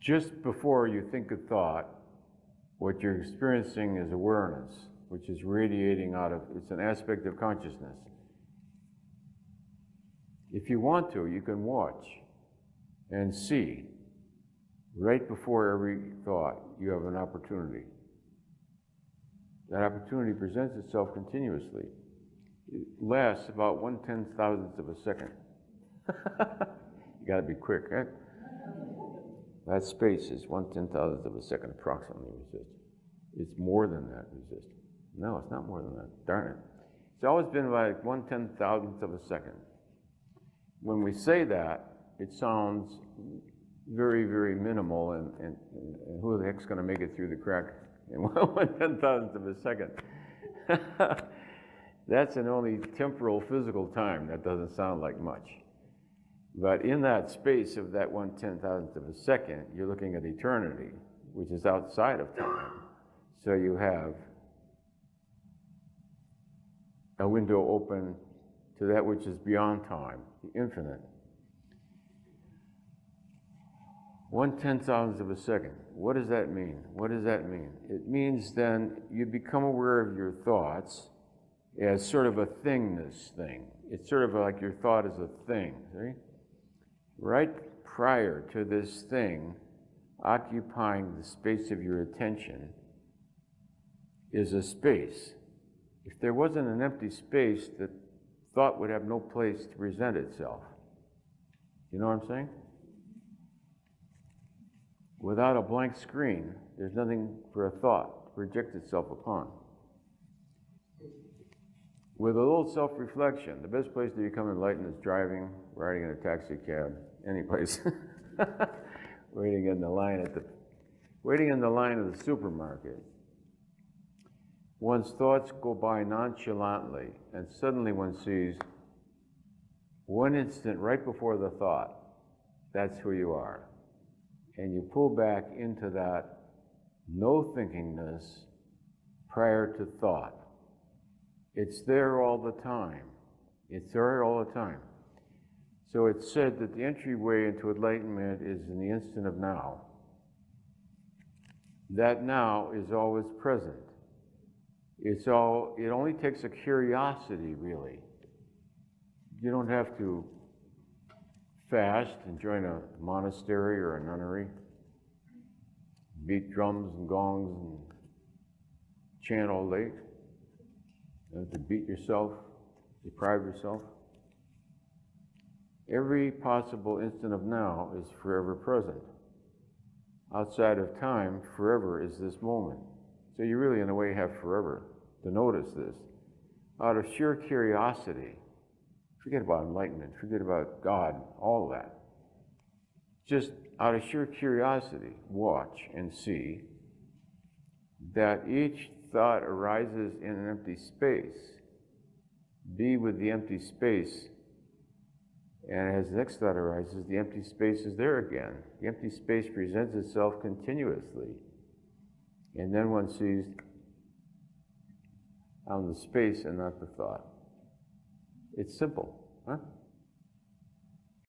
just before you think a thought, what you're experiencing is awareness, which is radiating out of, it's an aspect of consciousness. If you want to, you can watch and see. Right before every thought, you have an opportunity. That opportunity presents itself continuously. It lasts about 1/10,000th of a second. You gotta be quick, right? That space is 1/10,000th of a second approximately resist. It's more than that resist. No, it's not more than that. Darn it. It's always been like 1/10,000th of a second. When we say that, it sounds very, very minimal, and who the heck's going to make it through the crack in 1/10,000th of a second? That's in only temporal physical time. That doesn't sound like much. But in that space of that 1/10,000th of a second, you're looking at eternity, which is outside of time. So you have a window open to that which is beyond time, the infinite. 1/10,000th of a second. What does that mean? What does that mean? It means then you become aware of your thoughts as sort of a thingness thing. It's sort of like your thought is a thing, see? Right prior to this thing occupying the space of your attention is a space. If there wasn't an empty space, the thought would have no place to present itself. You know what I'm saying? Without a blank screen, there's nothing for a thought to project itself upon. With a little self-reflection, the best place to become enlightened is driving, riding in a taxi cab, any place. waiting in the line of the supermarket. One's thoughts go by nonchalantly, and suddenly one sees one instant right before the thought, that's who you are. And you pull back into that no thinkingness prior to thought. It's there all the time. It's there all the time. So it's said that the entryway into enlightenment is in the instant of now. That now is always present. It only takes a curiosity, really. You don't have to fast and join a monastery or a nunnery, beat drums and gongs and chant all day. You have to beat yourself, deprive yourself. Every possible instant of now is forever present. Outside of time, forever is this moment. So you really, in a way, have forever to notice this. Out of sheer curiosity, forget about enlightenment, forget about God, all of that. Just out of sheer curiosity, watch and see that each thought arises in an empty space. Be with the empty space, and as the next thought arises, the empty space is there again. The empty space presents itself continuously. And then one sees on the space and not the thought. It's simple, huh?